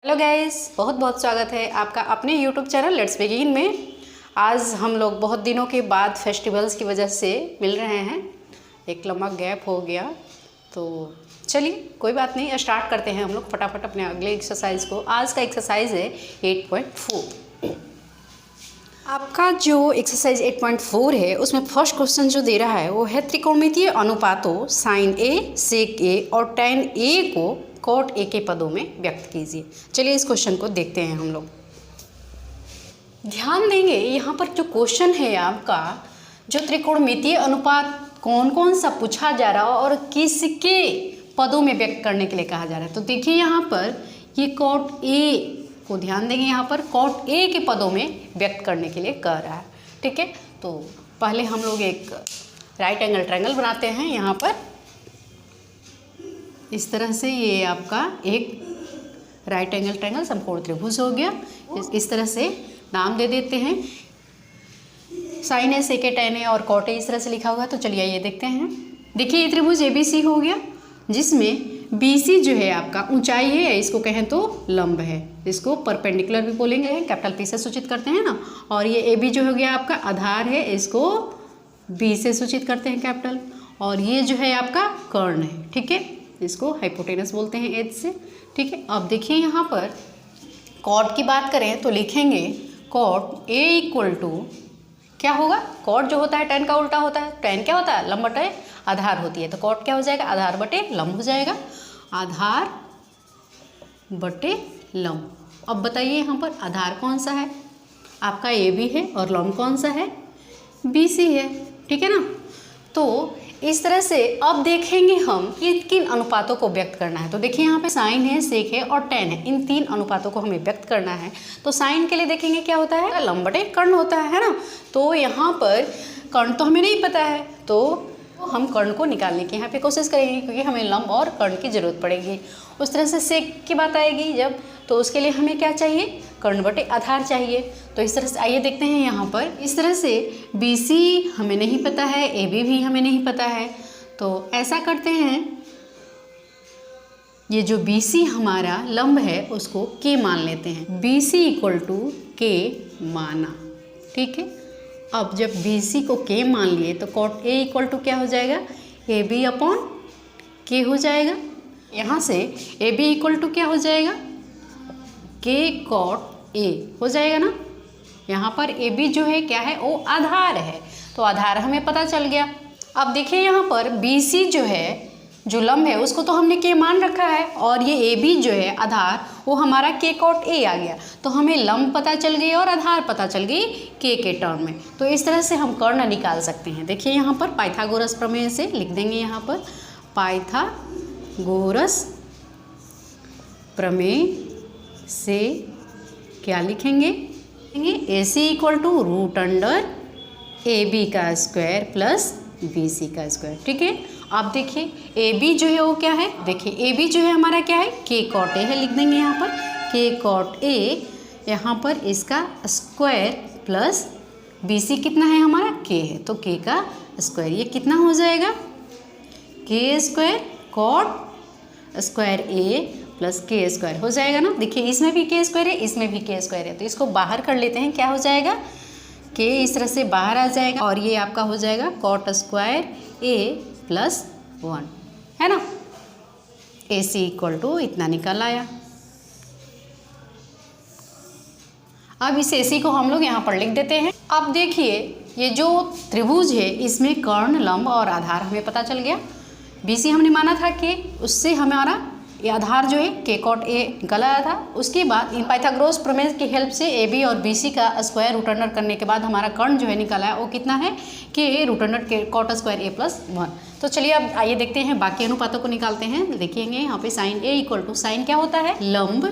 Hello guys, बहुत बहुत स्वागत है आपका अपने यूट्यूब चैनल लेट्स बिगिन में। आज हम लोग बहुत दिनों के बाद फेस्टिवल्स की वजह से मिल रहे हैं। एक लंबा गैप हो गया, तो चलिए कोई बात नहीं, स्टार्ट करते हैं हम लोग फटाफट अपने अगले एक्सरसाइज को। आज का एक्सरसाइज है 8.4। आपका जो एक्सरसाइज 8.4 है उसमें फर्स्ट क्वेश्चन जो दे रहा है वो है त्रिकोणमितीय अनुपातों साइन ए, सेक ए और टैन ए को कॉट ए के पदों में व्यक्त कीजिए। चलिए इस क्वेश्चन को देखते हैं हम लोग। ध्यान देंगे यहाँ पर जो क्वेश्चन है आपका, जो त्रिकोणमितीय अनुपात कौन कौन सा पूछा जा रहा है और किसके पदों में व्यक्त करने के लिए कहा जा रहा है। तो देखिए यहाँ पर ये कॉट ए को ध्यान देंगे, यहाँ पर कॉट ए के पदों में व्यक्त करने के लिए कह रहा है। ठीक है, तो पहले हम लोग एक राइट एंगल ट्रायंगल बनाते हैं। यहाँ पर इस तरह से ये आपका एक राइट एंगल ट्रायंगल समकोण त्रिभुज हो गया। इस तरह से नाम दे देते हैं, sign A, sec A, tan A और कॉट ए इस तरह से लिखा हुआ है। तो चलिए ये देखते हैं। देखिए ये त्रिभुज ABC हो गया, जिसमें BC जो है आपका ऊंचाई है, इसको कहें तो लंब है, इसको परपेंडिकुलर भी बोलेंगे, कैपिटल P से सूचित करते हैं ना। और ये AB जो हो गया आपका आधार है, इसको B से सूचित करते हैं कैपिटल। और ये जो है आपका कर्ण है, ठीक है, इसको हाइपोटेनस बोलते हैं एज से। ठीक है, अब देखिए यहाँ पर कॉट की बात करें तो लिखेंगे कॉट A इक्वल टू क्या होगा, कॉट जो होता है टैन का उल्टा होता है। टैन क्या होता है, लंब बटे आधार होती है, तो कॉट क्या हो जाएगा, आधार बटे लंब हो जाएगा, आधार बटे लंब। अब बताइए यहाँ पर आधार कौन सा है, आपका AB है और लंब कौन सा है, BC है। ठीक है ना, तो इस तरह से अब देखेंगे हम कि किन अनुपातों को व्यक्त करना है। तो देखिए यहाँ पे साइन है, सेक है और टैन है, इन तीन अनुपातों को हमें व्यक्त करना है। तो साइन के लिए देखेंगे क्या होता है, लंब बटे कर्ण होता है ना। तो यहाँ पर कर्ण तो हमें नहीं पता है, तो हम कर्ण को निकालने की यहाँ पे कोशिश करेंगे, क्योंकि हमें लंब और कर्ण की जरूरत पड़ेगी। उस तरह से सेक की बात आएगी जब, तो उसके लिए हमें क्या चाहिए, कर्ण बटे आधार चाहिए। तो इस तरह से आइए देखते हैं यहाँ पर। इस तरह से BC हमें नहीं पता है, AB भी हमें नहीं पता है, तो ऐसा करते हैं, ये जो BC हमारा लंब है उसको K मान लेते हैं। BC इक्वल टू K माना, ठीक है। अब जब BC को K मान लिए तो कॉट A इक्वल टू क्या हो जाएगा, AB अपॉन K हो जाएगा। यहाँ से AB इक्वल टू क्या हो जाएगा, K कॉट A हो जाएगा ना। यहाँ पर AB जो है क्या है, वो आधार है, तो आधार हमें पता चल गया। अब देखिए यहाँ पर BC जो है, जो लंब है उसको तो हमने K मान रखा है, और ये AB जो है आधार, वो हमारा K कॉट A आ गया। तो हमें लंब पता चल गई और आधार पता चल गई K के टर्म में। तो इस तरह से हम कर्ण निकाल सकते हैं। देखिए यहाँ पर पाइथागोरस प्रमेय से लिख देंगे, यहाँ पर पाइथागोरस प्रमेय से क्या लिखेंगे, AC equal to root under AB का स्क्वायर प्लस BC का स्क्वायर। ठीक है, अब देखिए AB जो है वो क्या है, देखिए AB जो है हमारा क्या है, K कॉट A है, लिख देंगे यहाँ पर K कॉट A, यहाँ पर इसका स्क्वायर प्लस BC कितना है हमारा, K है, तो K का स्क्वायर, ये कितना हो जाएगा, K square cot square A plus K square हो जाएगा ना। देखिए इसमें भी K स्क्वायर है, इसमें भी K स्क्वायर है, तो इसको बाहर कर लेते हैं, क्या हो जाएगा, K इस तरह से बाहर आ जाएगा, और ये आपका हो जाएगा कॉट स्क्वायर A प्लस 1, है ना। AC इक्वल टू इतना निकल आया। अब इस AC को हम लोग यहाँ पर लिख देते हैं। अब देखिए ये जो त्रिभुज है इसमें कर्ण, लंब और आधार हमें पता चल गया। BC हमने माना था कि उससे हमारा ये आधार जो है K कॉट A निकल आया था। उसके बाद इन पाइथागोरस प्रमेय की हेल्प से AB और BC का स्क्वायर रूट अंडर करने के बाद हमारा कर्ण जो है निकला है, वो कितना है, K root under K cot square A plus 1। तो चलिए अब आइए देखते हैं बाकी अनुपातों को निकालते हैं। देखिएंगे यहाँ पे sine A equal to, sine क्या होता है, लंब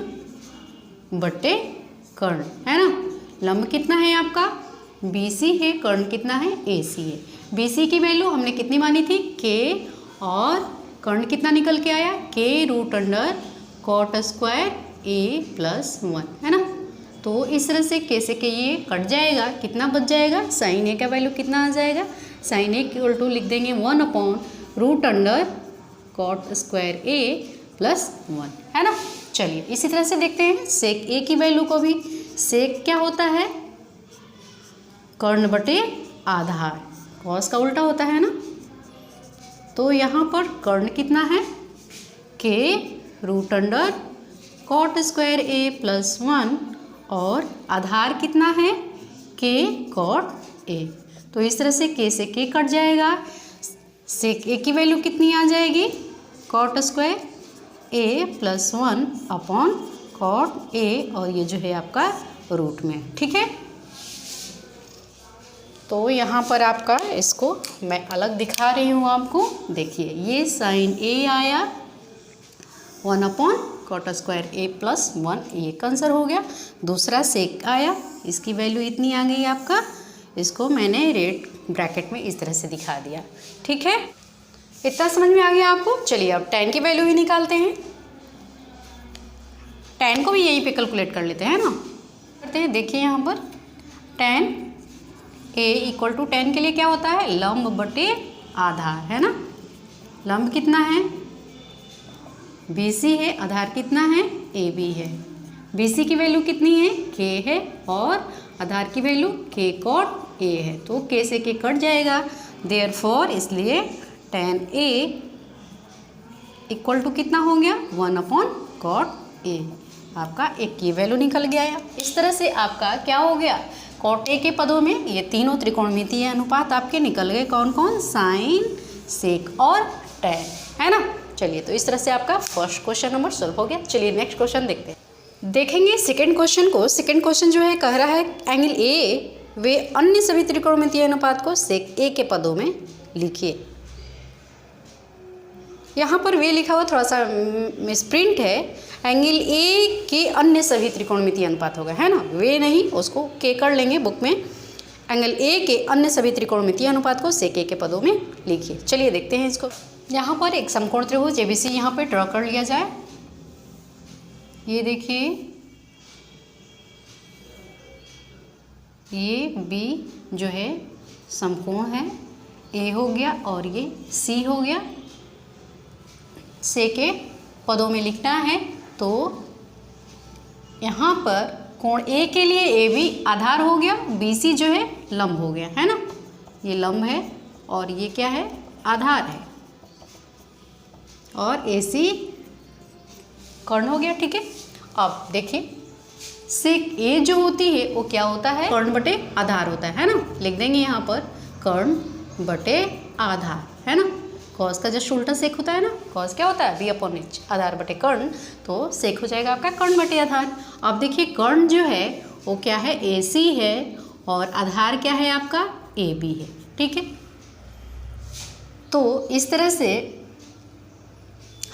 बटे कर्ण, है ना। लंब कितना है आपका, BC है, कर्ण कितना है, AC है। BC की वैल्यू हमने कितनी मानी थी, K, और कर्ण कितना निकल के आया, K root under cot square A plus 1, है ना। तो इस तरह से K से K ये कट जाएगा, कितना बच जाएगा, साइन A का वैल्यू कितना आ जाएगा, साइन A इक्वल टू लिख देंगे 1 upon root under cot square A plus 1, है ना। चलिए इसी तरह से देखते हैं सेक ए की वैल्यू को भी। सेक क्या होता है? कर्ण बटे आधार, कॉस का उल्टा होता है ना। तो यहाँ पर कर्ण कितना है? के root under cot square A plus 1 और आधार कितना है? के कॉट ए। तो इस तरह से के से के कट जाएगा। सेक ए की वैल्यू कितनी आ जाएगी? Cot square A plus 1 upon cot A, और ये जो है आपका रूट में। ठीक है, तो यहाँ पर आपका इसको मैं अलग दिखा रही हूँ आपको। देखिए ये साइन ए आया 1 upon cot square A plus 1, ये कैंसर हो गया। दूसरा सेक आया, इसकी वैल्यू इतनी आ गई आपका। इसको मैंने रेड ब्रैकेट में इस तरह से दिखा दिया। ठीक है, इतना समझ में आ गया आपको। चलिए अब tan की वैल्यू भी निकालते हैं। tan को भी यहीं पे कैलकुलेट कर लेते हैं ना। करते हैं, देखिए यहाँ पर tan a equal to tan के लिए क्या होता है? लंब बटे आधार, है ना। लंब कितना है? BC है, आधार कितना है? AB है। BC की वैल्यू कितनी है? K है, और आधार की वैल्यू K कॉट A है। तो K से K कट जाएगा, देयरफॉर इसलिए tan A इक्वल टू कितना हो गया? 1 अपॉन कॉट A। आपका एक की वैल्यू निकल गया। इस तरह से आपका क्या हो गया? कॉट ए के पदों में ये तीनों त्रिकोणमितीय अनुपात आपके निकल गए। कौन कौन? साइन, सेक और टैन, है ना। चलिए तो इस तरह से आपका फर्स्ट क्वेश्चन नंबर सॉल्व हो गया। चलिए नेक्स्ट क्वेश्चन देखते हैं। देखेंगे सेकंड क्वेश्चन को। सेकंड क्वेश्चन जो है कह रहा है एंगल ए वे अन्य सभी त्रिकोणमितीय अनुपात को सेक ए के पदों में लिखिए। यहाँ पर वे लिखा हुआ थोड़ा सा मिसप्रिंट है। एंगल ए के अन्य सभी त्रिकोणमितीय अनुपात होगा, है ना। वे नहीं, उसको के कर लेंगे बुक में। एंगल ए के अन्य सभी त्रिकोणमितीय अनुपात को सेक ए के पदों में लिखिए। चलिए देखते हैं इसको। यहाँ पर एक समकोण त्रिभुज एबीसी यहाँ पे ड्रॉ कर लिया जाए। ये देखिए, ये बी जो है समकोण है, ए हो गया और ये सी हो गया। से के पदों में लिखना है तो यहाँ पर कोण ए के लिए ए बी आधार हो गया, बी सी जो है लंब हो गया, है ना। ये लंब है और ये क्या है? आधार है, और ए सी कर्ण हो गया। ठीक है, अब देखिए सेक ए जो होती है वो क्या होता है? कर्ण बटे आधार होता है ना। लिख देंगे यहाँ पर कर्ण बटे आधार, है ना। कॉस का जस्ट उल्टा सेक होता है ना। कॉस क्या होता है? बी अपॉन एच, आधार बटे कर्ण। तो सेक हो जाएगा आपका कर्ण बटे आधार। अब देखिए कर्ण जो है वो क्या है? ए सी है, और आधार क्या है आपका? ए बी है। ठीक है, तो इस तरह से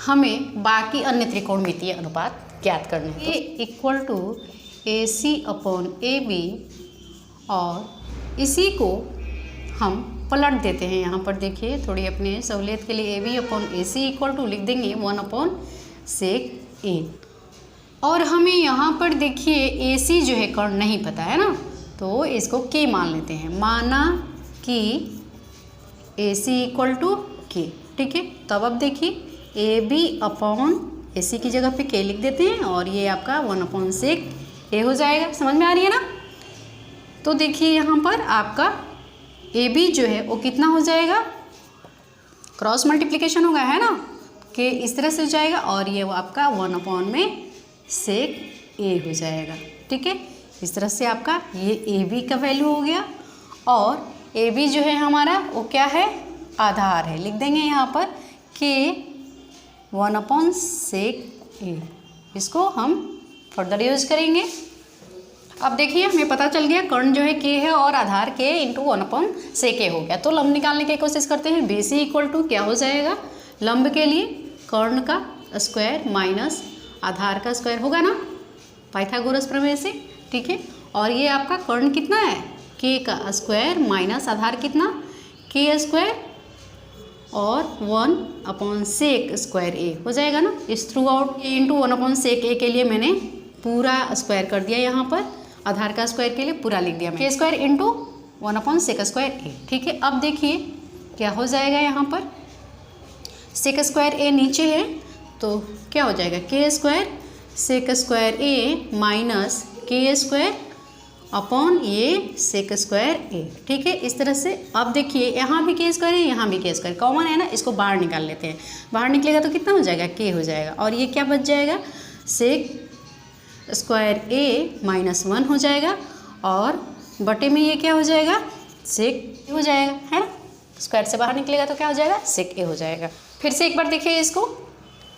हमें बाकी अन्य त्रिकोणमितीय अनुपात ज्ञात करने हैं। A equal to A C upon A B, और इसी को हम पलट देते हैं। यहाँ पर देखिए थोड़ी अपने सहूलियत के लिए A B upon A C equal to लिख देंगे 1 अपॉन सेक ए। और हमें यहाँ पर देखिए ए सी जो है कर्ण नहीं पता है ना, तो इसको के मान लेते हैं। माना कि ए सी इक्वल टू के। ठीक है, तब अब देखिए ए बी अपॉन ए सी की जगह पे के लिख देते हैं, और ये आपका 1 अपॉन सेक ए हो जाएगा। समझ में आ रही है ना। तो देखिए यहाँ पर आपका ए बी जो है वो कितना हो जाएगा? क्रॉस मल्टीप्लिकेशन होगा, है ना। के इस तरह से हो जाएगा, और ये वो आपका 1 अपॉन में सेक ए हो जाएगा। ठीक है, इस तरह से आपका ये ए बी का वैल्यू हो गया, और ए बी जो है हमारा वो क्या है? आधार है। लिख देंगे यहाँ पर के 1 अपॉन सेक ए। इसको हम फर्दर यूज करेंगे। अब देखिए हमें पता चल गया कर्ण जो है के है, और आधार के इंटू 1 अपॉन सेक ए हो गया। तो लंब निकालने की कोशिश करते हैं। बी सी इक्वल टू क्या हो जाएगा? लंब के लिए कर्ण का स्क्वायर माइनस आधार का स्क्वायर होगा ना, पाइथागोरस प्रमेय से। ठीक है, और ये आपका कर्ण कितना है? के का स्क्वायर माइनस आधार कितना? के स्क्वायर, और 1 अपॉन सेक स्क्वायर ए हो जाएगा ना। इस throughout into 1 upon sec A के लिए मैंने पूरा स्क्वायर कर दिया, यहाँ पर आधार का स्क्वायर के लिए पूरा लिख दिया मैंने। K square into 1 upon sec square A. ठीक है, अब देखिए क्या हो जाएगा? यहाँ पर सेक स्क्वायर ए नीचे है, तो क्या हो जाएगा? के square sec square A minus के स्क्वायर अपॉन ये सेक स्क्वायर ए। ठीक है, इस तरह से अब देखिए यहाँ भी के स्क्वायर है, यहाँ भी के स्क्वायर कॉमन है ना, इसको बाहर निकाल लेते हैं। बाहर निकलेगा तो कितना हो जाएगा, के हो जाएगा, और ये क्या बच जाएगा, सेक स्क्वायर ए माइनस 1 हो जाएगा, और बटे में ये क्या हो जाएगा, सेक हो जाएगा, है ना। स्क्वायर से बाहर निकलेगा तो क्या हो जाएगा, सेक ए हो जाएगा। फिर से एक बार देखिए इसको,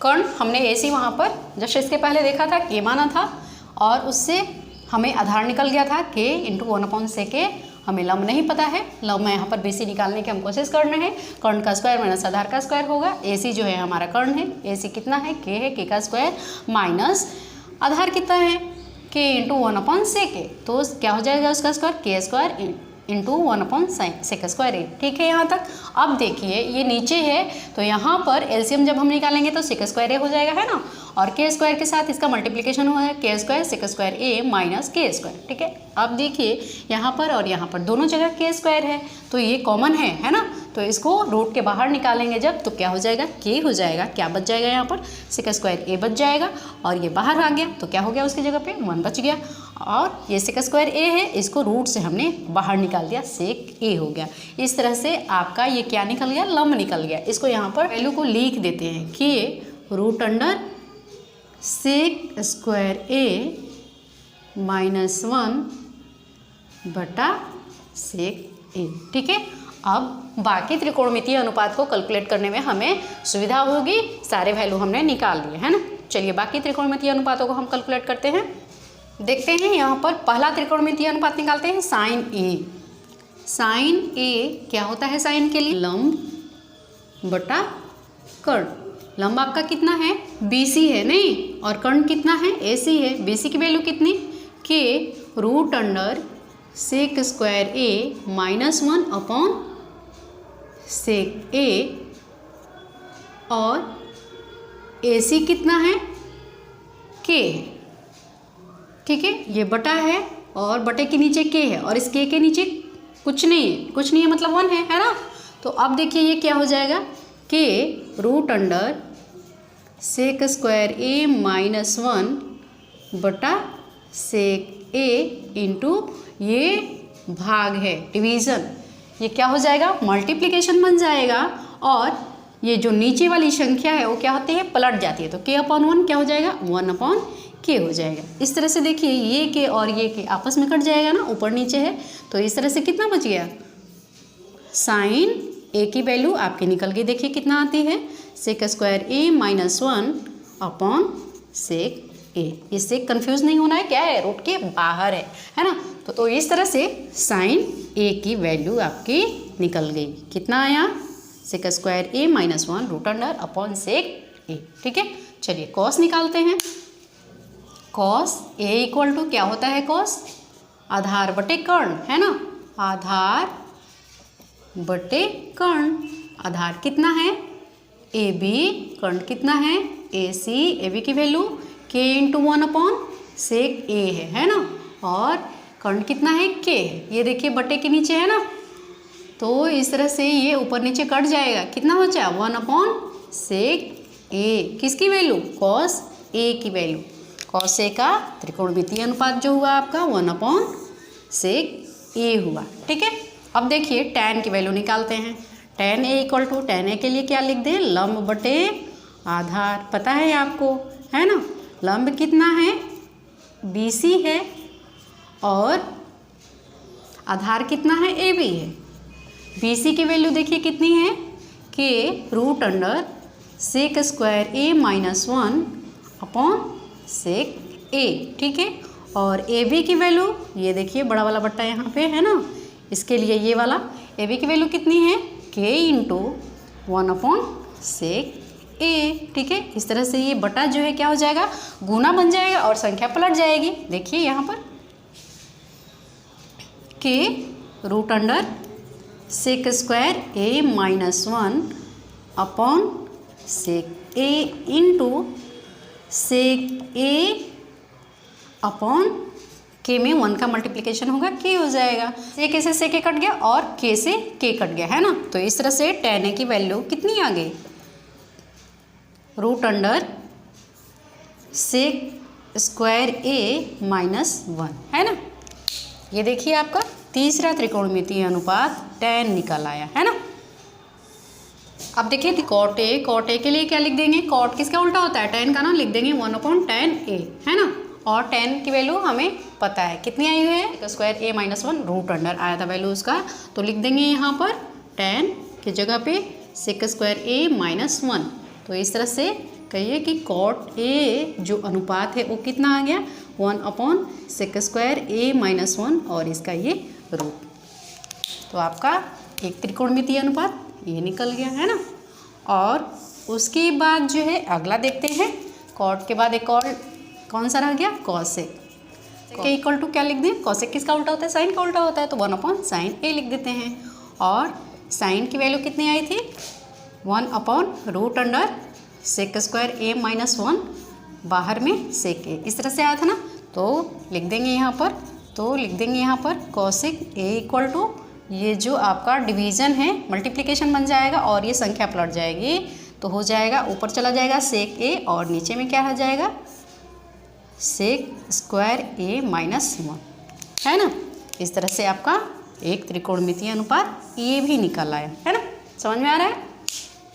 कर्ण हमने ऐसे ही वहाँ पर जस्ट इसके पहले देखा था के माना था, और उससे हमें आधार निकल गया था के इंटू 1/sec ए। हमें लंब नहीं पता है, लंब में यहाँ पर बेसी निकालने की हम कोशिश कर रहे हैं। कर्ण का स्क्वायर माइनस आधार का स्क्वायर होगा। एसी जो है हमारा कर्ण है, एसी कितना है, के है, के का स्क्वायर माइनस आधार कितना है, के इंटू 1/sec ए। तो क्या हो जाएगा उसका स्क्वायर, के square into 1/sec square A. ठीक है यहाँ तक। अब देखिए ये नीचे है तो यहाँ पर एलसीएम जब हम निकालेंगे तो सेक स्क्वायर ए हो जाएगा, है ना, और के स्क्वायर के साथ इसका मल्टीप्लिकेशन हुआ है, के square sec square A minus के स्क्वायर। ठीक है, अब देखिए यहाँ पर और यहाँ पर दोनों जगह के स्क्वायर है तो ये कॉमन है ना, तो इसको रूट के बाहर निकालेंगे जब तो क्या हो जाएगा, के हो जाएगा, क्या बच जाएगा यहाँ पर, सेक स्क्वायर ए बच जाएगा, और ये बाहर आ गया तो क्या हो गया उसकी जगह पे 1 बच गया, और ये सेक स्क्वायर ए है, इसको रूट से हमने बाहर निकाल दिया, सेक ए हो गया। इस तरह से आपका ये क्या निकल गया, लंब निकल गया। इसको यहाँ पर वैल्यू को लिख देते हैं कि root under sec square A minus 1 बटा सेक ए। ठीक है, अब बाकी त्रिकोणमितीय अनुपात को कैलकुलेट करने में हमें सुविधा होगी, सारे वैल्यू हमने निकाल लिए, है ना। चलिए बाकी त्रिकोणमितीय अनुपातों को हम कैलकुलेट करते हैं। देखते हैं यहाँ पर पहला त्रिकोणमितीय अनुपात निकालते हैं, साइन ए। साइन ए क्या होता है, साइन के लिए लंब बटा कर्ण। लंब आपका कितना है, बीसी है नहीं, और कर्ण कितना है, एसी है। बीसी की वैल्यू कितनी, के root under sec square A minus 1 upon sec ए, और एसी कितना है, के। ठीक है, ये बटा है और बटे के नीचे के है, और इस के नीचे कुछ नहीं है, कुछ नहीं है मतलब 1 है ना। तो अब देखिए ये क्या हो जाएगा, के root under sec square A minus 1 बटा सेक ए इंटू ये भाग है डिवीज़न, ये क्या हो जाएगा, मल्टीप्लिकेशन बन जाएगा, और ये जो नीचे वाली संख्या है वो क्या होती है, पलट जाती है, तो के अपॉन 1 क्या हो जाएगा, 1 अपॉन के हो जाएगा। इस तरह से देखिए ये के और ये के आपस में कट जाएगा ना, ऊपर नीचे है, तो इस तरह से कितना बच गया, साइन ए की वैल्यू आपकी निकल गई। देखिए कितना आती है, सेक square A minus 1 upon sec ए। इससे कंफ्यूज नहीं होना है, क्या है, रूट के बाहर है ना। तो इस तरह से साइन ए की वैल्यू आपकी निकल गई। कितना आया, sec square A minus 1 root under upon sec A. ठीक है, चलिए कॉस निकालते हैं। कॉस ए इक्वल टू क्या होता है, कॉस आधार बटे कर्ण, है ना, आधार बटे कर्ण। आधार कितना है, ए बी, कर्ण कितना है, ए सी। ए बी की वैल्यू के इंटू 1 अपॉन सेक ए है ना, और कर्ण कितना है, के है। ये देखिए बटे के नीचे है ना, तो इस तरह से ये ऊपर नीचे कट जाएगा। कितना बचा, 1 अपॉन सेक ए। किसकी वैल्यू, कॉस ए की वैल्यू। कॉस ए का त्रिकोणमितीय अनुपात जो हुआ आपका 1 अपॉन सेक ए हुआ। ठीक है, अब देखिए tan की वैल्यू निकालते हैं। tan A equal to, tan A के लिए क्या लिख दें, लंब बटे आधार। पता है आपको, है ना, लंब कितना है, BC है, और आधार कितना है, AB है। BC की वैल्यू देखिए कितनी है, के root under sec square A minus 1 upon sec A. ठीक है, और AB की वैल्यू ये देखिए बड़ा वाला बट्टा यहाँ पे है ना, इसके लिए ये वाला AB की वैल्यू कितनी है, के इंटू 1 अपॉन सेक ए। ठीक है, इस तरह से ये बटा जो है क्या हो जाएगा, गुना बन जाएगा और संख्या पलट जाएगी। देखिए यहाँ पर के root under sec square A minus 1 upon sec A into sec A upon के में 1 का मल्टीप्लिकेशन होगा, के हो जाएगा। सेक से सेक कट गया और के से के कट गया, है ना। तो इस तरह से tan ए की वैल्यू कितनी आ गई, root under sec square A minus 1, है ना। ये देखिए आपका तीसरा त्रिकोणमितीय अनुपात tan निकल आया, है ना। अब देखिए कॉट ए के लिए क्या लिख देंगे, कॉट किसका उल्टा होता है, tan का ना, लिख देंगे 1/tan a, है ना। और tan की वैल्यू हमें पता है कितनी आई हुई है, square A minus 1 root under आया था वैल्यू उसका, तो लिख देंगे यहाँ पर tan की जगह पे सेक स्क्वायर ए माइनस 1। तो इस तरह से कहिए कि कॉट ए जो अनुपात है वो कितना आ गया, 1/सेक स्क्वायर ए माइनस 1 और इसका ये रूट। तो आपका एक त्रिकोणमितीय अनुपात ये निकल गया, है ना। और उसके बाद जो है अगला देखते हैं, कॉट के बाद एक और कौन सा रह गया, कॉसेक के इक्वल टू क्या लिख दें, कॉसेक किसका उल्टा होता है, साइन का उल्टा होता है, तो 1/साइन ए लिख देते हैं। और साइन की वैल्यू कितनी आई थी, 1/रूट under sec square A minus 1, बाहर में सेक ए, इस तरह से आया था ना। तो लिख देंगे यहाँ पर, कॉसेक ए इक्वल टू ये जो आपका डिवीज़न है मल्टीप्लिकेशन बन जाएगा और ये संख्या पलट जाएगी, तो हो जाएगा ऊपर चला जाएगा सेक ए और नीचे में क्या आ जाएगा, सेक स्क्वायर ए माइनस 1, है ना। इस तरह से आपका एक त्रिकोणमितीय अनुपात ये भी निकल आया, है ना। समझ में आ रहा है।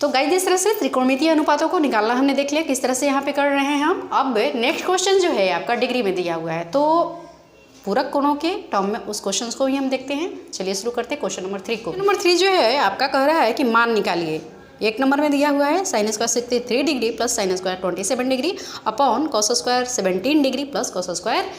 तो गाइस इस तरह से त्रिकोणमितीय अनुपातों को निकालना हमने देख लिया किस तरह से यहाँ पे कर रहे हैं हम। अब नेक्स्ट क्वेश्चन जो है आपका डिग्री में दिया हुआ है, तो पूरक कोणों के टर्म में उस क्वेश्चन को ही हम देखते हैं। चलिए शुरू करते हैं क्वेश्चन नंबर 3 को। नंबर 3 जो है आपका कह रहा है कि मान निकालिए। एक नंबर में दिया हुआ है sine square 63 degree plus sine square 27 degree upon cos square 17 degree plus cos square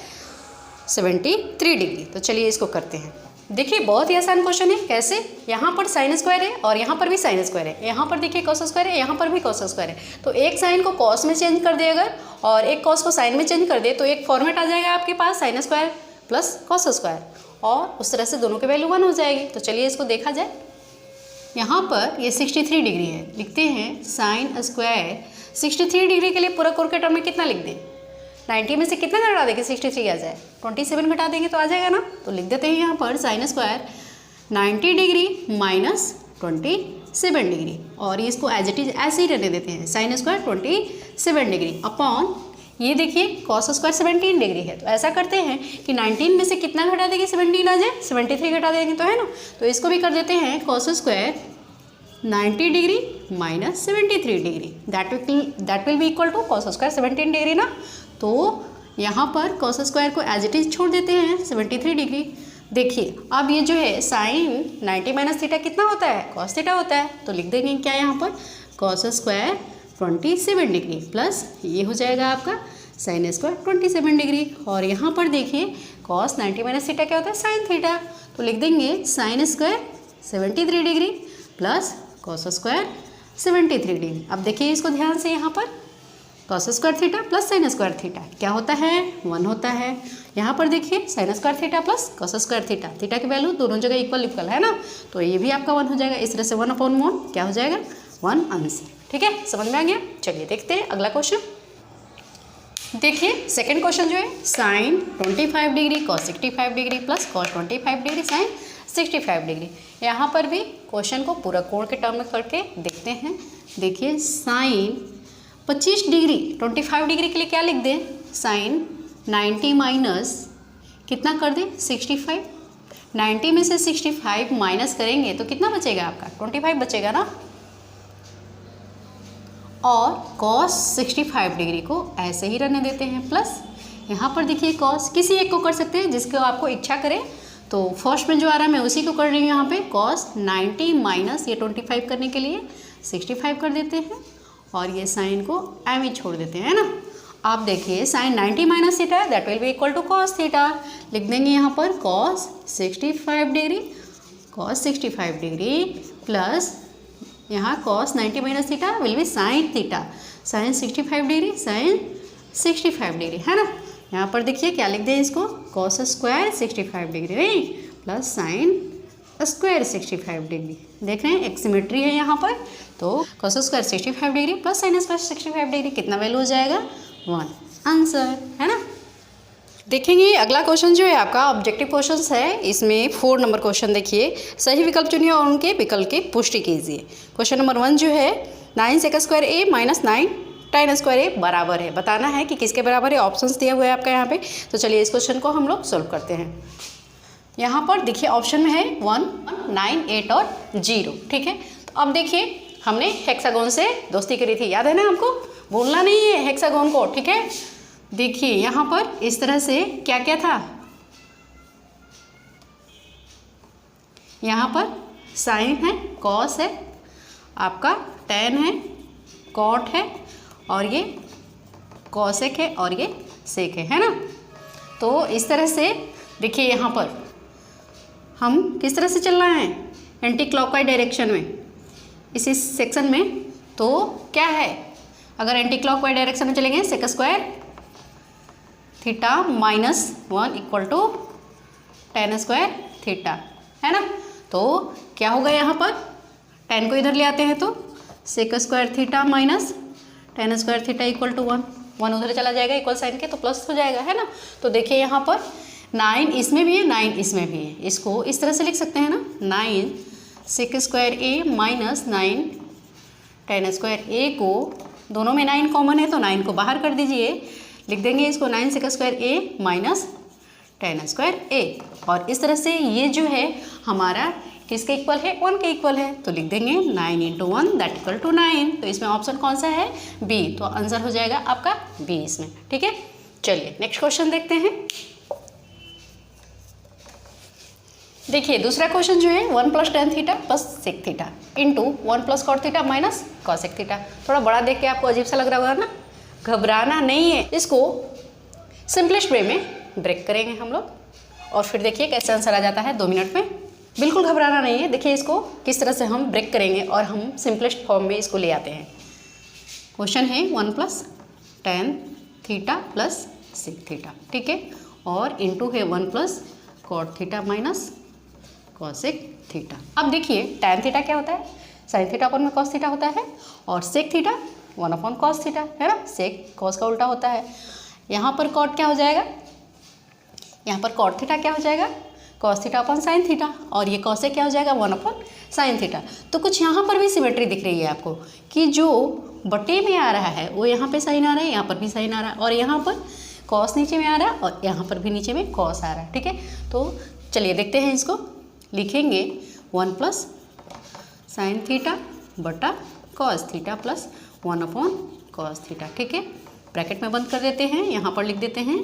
73 degree. तो चलिए इसको करते हैं। देखिए बहुत ही आसान क्वेश्चन है। कैसे, यहाँ पर साइन स्क्वायर है और यहाँ पर भी साइन स्क्वायर है, यहाँ पर देखिए कॉस स्क्वायर है, यहाँ पर भी कॉस स्क्वायर है। तो एक साइन को कॉस में चेंज कर दे अगर, और एक कॉस को साइन में चेंज कर दे, तो एक फॉर्मेट आ जाएगा आपके पास sine square plus cos square, और उस तरह से दोनों की वैल्यू 1 हो जाएगी। तो चलिए इसको देखा जाए। यहाँ पर ये 63 डिग्री है, लिखते हैं साइन स्क्वायर 63 डिग्री के लिए पूरा कोण के टर्म में कितना लिख दें, 90 में से कितना घटा देंगे 63 आ जाए, 27 घटा देंगे तो आ जाएगा ना। तो लिख देते हैं यहाँ पर sine square 90 degree minus 27 degree, और ये इसको एज इट इज ऐसे ही रहने देते हैं, साइन स्क्वायर 27 डिग्री अपॉन ये देखिए कॉस स्क्वायर 17 डिग्री है। तो ऐसा करते हैं कि 19 में से कितना घटा देंगे 17 आ जाए, 73 घटा देंगे तो है ना। तो इसको भी कर देते हैं cos square 90 degree minus 73 degree, that will be equal to cos square 17 degree ना। तो यहाँ पर कॉस स्क्वायर को एज इट इज छोड़ देते हैं 73 डिग्री। देखिए अब ये जो है साइन 90 माइनस थीटा कितना होता है, कॉस थीटा होता है। तो लिख देंगे क्या यहाँ पर कॉस स्क्वायर 27 डिग्री प्लस ये हो जाएगा आपका साइन स्क्वायर 27 डिग्री, और यहाँ पर देखिए कॉस 90 माइनस थीटा क्या होता है, साइन थीटा। तो लिख देंगे sine square 73 degree plus cos square 73 degree. अब देखिए इसको ध्यान से, यहाँ पर cos square theta plus sine square theta क्या होता है, 1 होता है। यहाँ पर देखिए sine square theta plus cos square theta, theta की वैल्यू दोनों जगह इक्वल है ना, तो ये भी आपका 1 हो जाएगा। इस तरह से 1/1 क्या हो जाएगा, 1 आंसर। ठीक है, समझ में आ गया। चलिए देखते हैं अगला क्वेश्चन। देखिए सेकंड क्वेश्चन जो है sine 25 degree cos 65 degree plus cos 25 degree sine 65 degree. यहाँ पर भी क्वेश्चन को पूरा कोण के टर्म में करके देखते हैं। देखिए साइन 25 डिग्री 25 डिग्री के लिए क्या लिख दें, साइन 90 माइनस कितना कर दें 65, 90 में से 65 माइनस करेंगे तो कितना बचेगा आपका 25 बचेगा ना। और cos 65 डिग्री को ऐसे ही रहने देते हैं, प्लस यहाँ पर देखिए cos किसी एक को कर सकते हैं जिसको आपको इच्छा करे। तो फर्स्ट में जो आ रहा है मैं उसी को कर रही हूँ यहाँ पे, cos 90 माइनस ये 25 करने के लिए 65 कर देते हैं, और ये साइन को एम ही छोड़ देते हैं ना। आप देखिए sine 90 minus theta that will be equal to cos theta, लिख देंगे यहाँ पर cos 65 डिग्री प्लस यहाँ cos 90 minus theta will be sine theta, sine 65 degree sine 65 degree, है ना। यहाँ पर देखिए क्या लिख दें इसको, cos स्क्वायर 65 डिग्री नहीं प्लस साइन स्क्वायर 65 डिग्री। देख रहे हैं एक सिमेट्री है यहाँ पर। तो cos square 65 degree plus sine square 65 degree कितना वैल्यू हो जाएगा, 1 आंसर, है ना। देखेंगे अगला क्वेश्चन जो है आपका ऑब्जेक्टिव क्वेश्चन है। इसमें 4 नंबर क्वेश्चन देखिए, सही विकल्प चुनिए और उनके विकल्प की पुष्टि कीजिए। क्वेश्चन नंबर 1 जो है 9 सेक square A minus 9 tan square ए बराबर है, बताना है कि किसके बराबर है, ऑप्शंस दिए हुए हैं आपका यहाँ पे। तो चलिए इस क्वेश्चन को हम लोग सोल्व करते हैं। यहाँ पर देखिए ऑप्शन में है 1, 9, 8 और 0, ठीक है। तो अब देखिए हमने हेक्सागोन से दोस्ती करी थी, याद है ना, हमको भूलना नहीं है हेक्सागोन को, ठीक है। देखिए यहाँ पर इस तरह से क्या क्या था, यहाँ पर साइन है, कॉस है, आपका टैन है, कॉट है, और ये कॉसेक है, और ये सेक है ना। तो इस तरह से देखिए यहाँ पर हम किस तरह से चलना है, एंटी क्लॉकवाइज डायरेक्शन में इस सेक्शन में। तो क्या है, अगर एंटी क्लॉकवाइज डायरेक्शन में चलेंगे sec square theta -1 equal to tan square theta, है ना। तो क्या होगा यहाँ पर, tan को इधर ले आते हैं तो sec square theta minus tan square theta equal to 1 उधर चला जाएगा इक्वल साइन के, तो प्लस हो जाएगा, है ना। तो देखिए यहाँ पर 9 इसमें भी है, 9 इसमें भी है, इसको इस तरह से लिख सकते हैं ना, 9 सेक square A minus 9 tan square ए को, दोनों में 9 कॉमन है तो 9 को बाहर कर दीजिए, लिख देंगे इसको 9 सेक square A minus tan square ए। और इस तरह से ये जो है हमारा किसके इक्वल है, 1 के इक्वल है, तो लिख देंगे 9 × 1 दैट इक्वल टू 9। तो इसमें ऑप्शन कौन सा है, बी, तो आंसर हो जाएगा आपका बी इसमें, ठीक है। चलिए नेक्स्ट क्वेश्चन देखते हैं। देखिए दूसरा क्वेश्चन जो है 1 + tan theta plus sec theta into 1 + cot theta minus cosec theta. थोड़ा बड़ा देख के आपको अजीब सा लग रहा होगा ना, घबराना नहीं है, इसको सिंपलेस्ट वे में ब्रेक करेंगे हम लोग, और फिर देखिए कैसे आंसर आ जाता है 2 मिनट में। बिल्कुल घबराना नहीं है, देखिए इसको किस तरह से हम ब्रेक करेंगे और हम सिंपलेस्ट फॉर्म में इसको ले आते हैं। क्वेश्चन है 1 + tan theta plus sec theta, ठीक है, और इंटू है 1 + cot theta minus cosec theta. अब देखिए tan थीटा क्या होता है, sin थीटा अपन में cos थीटा होता है, और सेक थीटा 1/cos थीटा, है ना, सेक cos का उल्टा होता है। यहाँ पर cot क्या हो जाएगा, यहाँ पर cot थीटा क्या हो जाएगा, cos थीटा अपन sin थीटा, और ये cosec क्या हो जाएगा 1/sin थीटा। तो कुछ यहाँ पर भी सिमेट्री दिख रही है आपको कि जो बटे में आ रहा है वो यहाँ पे साइन आ रहा है, यहाँ पर भी साइन आ रहा है, और यहाँ पर cos नीचे में आ रहा है, और यहाँ पर भी नीचे में cos आ रहा है, ठीक है। तो चलिए देखते हैं, इसको लिखेंगे 1 + sin थीटा बटा cos theta plus 1/cos theta, ठीक है। ब्रैकेट में बंद कर देते हैं, यहाँ पर लिख देते हैं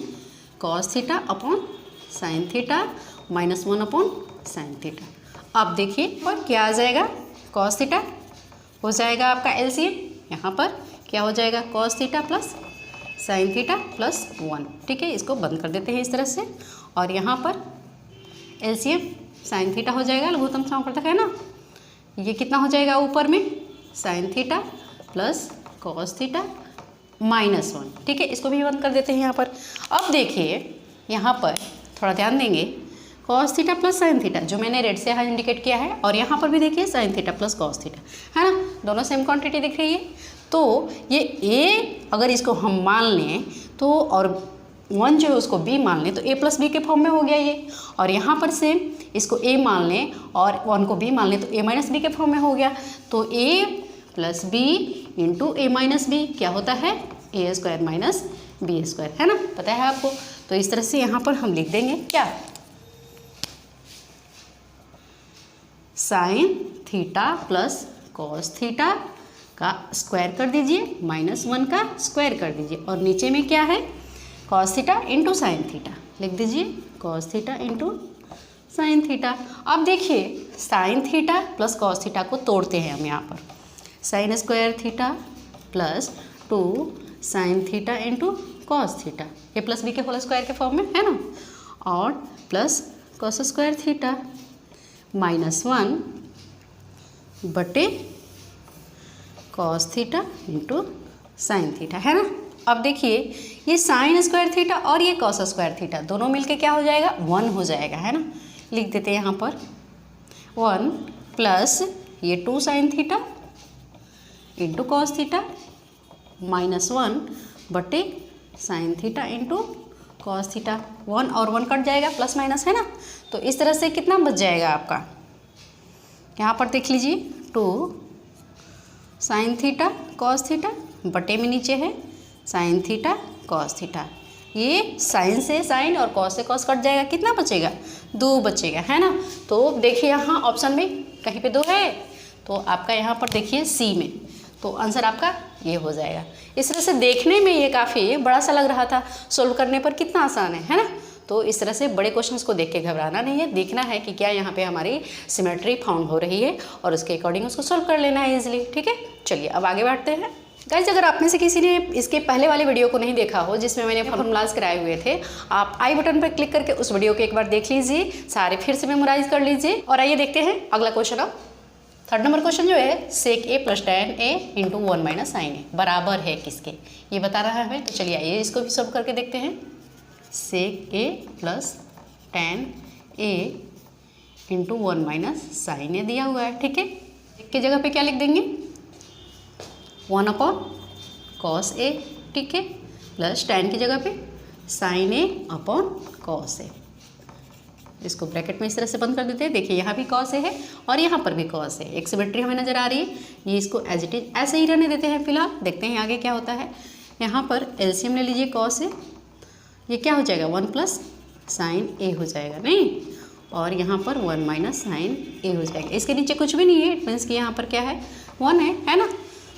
cos theta upon sin theta minus 1/sin theta. अब देखिए और क्या आ जाएगा, cos थीटा हो जाएगा आपका एलसीएम, यहाँ पर क्या हो जाएगा cos theta plus sin theta plus 1, ठीक है। इसको बंद कर देते हैं इस तरह से, और यहाँ पर एलसीएम sin थीटा हो जाएगा, लघुत्तम समापवर्तक है ना, ये कितना हो जाएगा ऊपर में sin theta plus cos theta minus 1, ठीक है। इसको भी बंद कर देते हैं यहाँ पर। अब देखिए यहाँ पर थोड़ा ध्यान देंगे, cos theta plus sin theta जो मैंने रेड से यहाँ इंडिकेट किया है, और यहाँ पर भी देखिए sin theta plus cos theta, है ना, दोनों सेम क्वांटिटी दिख रही है। तो ये a अगर इसको हम मान लें तो, और 1 जो है उसको b मान लें तो a + b के फॉर्म में हो गया ये, और यहाँ पर सेम इसको a मान लें और 1 को b मान लें तो a - b के फॉर्म में हो गया। तो a + b into a - b क्या होता है, a² - b², है ना, पता है आपको। तो इस तरह से यहाँ पर हम लिख देंगे क्या, sin theta plus cos theta का स्क्वायर कर दीजिए, -1 का स्क्वायर कर दीजिए, और नीचे में क्या है cos theta into sine theta, लिख दीजिए cos theta into sine theta. अब देखिए sine theta plus cos theta को तोड़ते हैं हम यहाँ पर, sin square theta plus 2 sine theta into cos theta, a + b के होल स्क्वायर के फॉर्म में, है ना, और प्लस cos स्क्वायर थीटा -1 बटे cos theta into sine theta, है ना। अब देखिए ये साइन स्क्वायर थीटा और ये cos स्क्वायर थीटा दोनों मिलके क्या हो जाएगा, 1 हो जाएगा, है ना। लिख देते हैं यहाँ पर 1 प्लस ये 2 sine theta into cos theta -1 बटे sine theta into cos theta, 1 और 1 कट जाएगा, प्लस माइनस, है ना। तो इस तरह से कितना बच जाएगा आपका, यहाँ पर देख लीजिए 2 साइन थीटा cos थीटा बटे में नीचे है साइन थीटा कॉस थीटा। ये साइन से साइन और कॉस से कॉस कट जाएगा, कितना बचेगा 2 बचेगा, है ना। तो देखिए यहाँ ऑप्शन में कहीं पे 2 है, तो आपका यहाँ पर देखिए सी में, तो आंसर आपका ये हो जाएगा। इस तरह से देखने में ये काफ़ी बड़ा सा लग रहा था, सोल्व करने पर कितना आसान है ना। तो इस तरह से बड़े क्वेश्चंस को देख के घबराना नहीं है, देखना है कि क्या यहाँ पे हमारी सिमेट्री फाउंड हो रही है और उसके अकॉर्डिंग उसको सोल्व कर लेना है इजीली, ठीक है। चलिए अब आगे बढ़ते हैं। गाइज अगर आप में से किसी ने इसके पहले वाले वीडियो को नहीं देखा हो जिसमें मैंने फॉर्मूलाज कराए हुए थे, आप आई बटन पर क्लिक करके उस वीडियो को एक बार देख लीजिए, सारे फिर से मेमोराइज कर लीजिए। और आइए देखते हैं अगला क्वेश्चन। अब 3rd नंबर क्वेश्चन जो है sec A plus tan a into 1 minus sine A बराबर है किसके, ये बता रहा है हमें। तो चलिए आइए इसको भी सॉल्व करके देखते हैं। Sec A plus tan a into 1 minus sine A दिया हुआ है, ठीक है। एक की जगह पे क्या लिख देंगे 1 अपॉन कॉस ए, ठीक है, प्लस tan की जगह पे sign A upon cos A. इसको ब्रैकेट में इस तरह से बंद कर देते हैं। देखिए यहाँ भी कॉस ए है और यहाँ पर भी कॉस है, एक सिमेट्री हमें नज़र आ रही है। ये इसको एज इट इज ऐसे ही रहने देते हैं फिलहाल, देखते हैं आगे क्या होता है। यहाँ पर एलसीएम ले लीजिए कॉस ए, ये क्या हो जाएगा 1 प्लस साइन ए हो जाएगा, नहीं, और यहाँ पर 1 माइनस साइन ए हो जाएगा। इसके नीचे कुछ भी नहीं है, इट मीन्स कि यहाँ पर क्या है 1 है ना।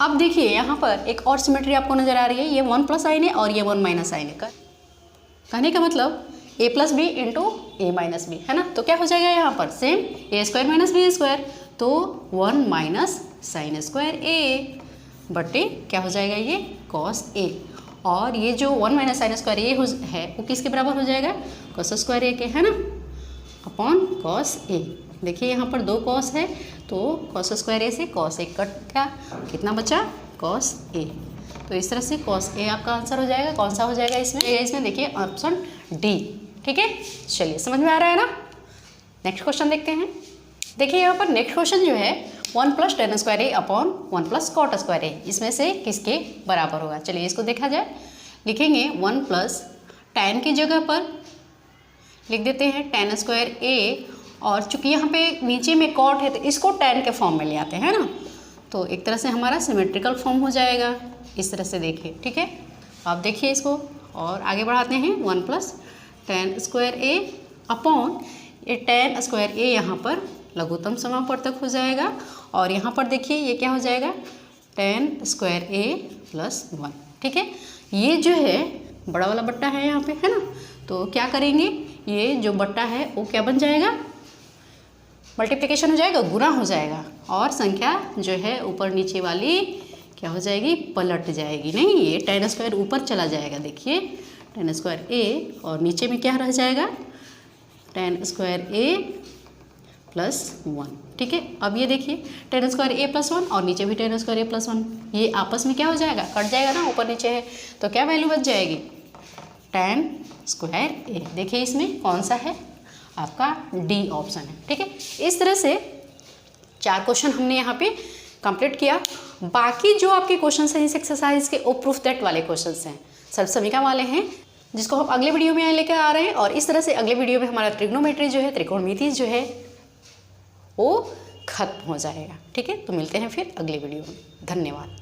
अब देखिए यहाँ पर एक और सिमेट्री आपको नज़र आ रही है, ये 1 प्लस साइन ए और ये 1 माइनस साइन ए का, कहने का मतलब ए प्लस बी इंटू ए माइनस बी, है ना। तो क्या हो जाएगा यहाँ पर सेम ए स्क्वायर माइनस बी स्क्वायर, तो 1 माइनस साइन स्क्वायर ए बटे क्या हो जाएगा ये कॉस ए, और ये जो 1 माइनस साइन स्क्वायर ए है वो किसके बराबर हो जाएगा कॉस स्क्वायर ए के, है ना, अपॉन कॉस ए। देखिए यहाँ पर 2 कॉस है, तो कॉस स्क्वायर ए से कॉस ए कट का कितना बचा कॉस ए। तो इस तरह से कॉस ए आपका आंसर हो जाएगा। कौन सा हो जाएगा इसमें देखिए ऑप्शन डी, ठीक है। चलिए समझ में आ रहा है ना। नेक्स्ट क्वेश्चन देखते हैं। देखिए यहाँ पर नेक्स्ट क्वेश्चन जो है 1 प्लस tan स्क्वायर ए अपॉन 1 प्लस कॉट स्क्वायर ए, इसमें से किसके बराबर होगा। चलिए इसको देखा जाए। लिखेंगे 1 प्लस tan की जगह पर लिख देते हैं tan स्क्वायर ए, और चूंकि यहाँ पे नीचे में कॉट है तो इसको tan के फॉर्म में ले आते हैं ना, तो एक तरह से हमारा सिमेट्रिकल फॉर्म हो जाएगा। इस तरह से देखिए, ठीक है। आप देखिए इसको और आगे बढ़ाते हैं 1 प्लस tan स्क्वायर ए अपॉन ये tan स्क्वायर ए यहाँ पर लघुत्तम समापवर्तक हो जाएगा, और यहाँ पर देखिए ये क्या हो जाएगा tan स्क्वायर ए प्लस 1, ठीक है। ये जो है बड़ा वाला बट्टा है यहाँ पे, है ना, तो क्या करेंगे ये जो बट्टा है वो क्या बन जाएगा मल्टीप्लिकेशन हो जाएगा, गुना हो जाएगा, और संख्या जो है ऊपर नीचे वाली क्या हो जाएगी पलट जाएगी। नहीं, ये tan स्क्वायर ऊपर चला जाएगा, देखिए tan स्क्वायर ए, और नीचे में क्या रह जाएगा tan स्क्वायर ए प्लस 1, ठीक है। अब ये देखिए tan स्क्वायर ए प्लस 1 और नीचे भी tan स्क्वायर ए प्लस 1, ये आपस में क्या हो जाएगा कट जाएगा ना, ऊपर नीचे है तो क्या वैल्यू बच जाएगी tan स्क्वायर ए। देखिए इसमें कौन सा है आपका डी ऑप्शन है, ठीक है। इस तरह से 4 क्वेश्चन हमने यहाँ पे कंप्लीट किया। बाकी जो आपके क्वेश्चन हैं इस एक्सरसाइज के वो प्रूफ दैट वाले क्वेश्चन हैं, समीकरण वाले हैं, जिसको हम अगले वीडियो में लेकर आ रहे हैं। और इस तरह से अगले वीडियो में हमारा ट्रिग्नोमेट्री जो है त्रिकोणमिति जो है वो खत्म हो जाएगा, ठीक है। तो मिलते हैं फिर अगले वीडियो में। धन्यवाद।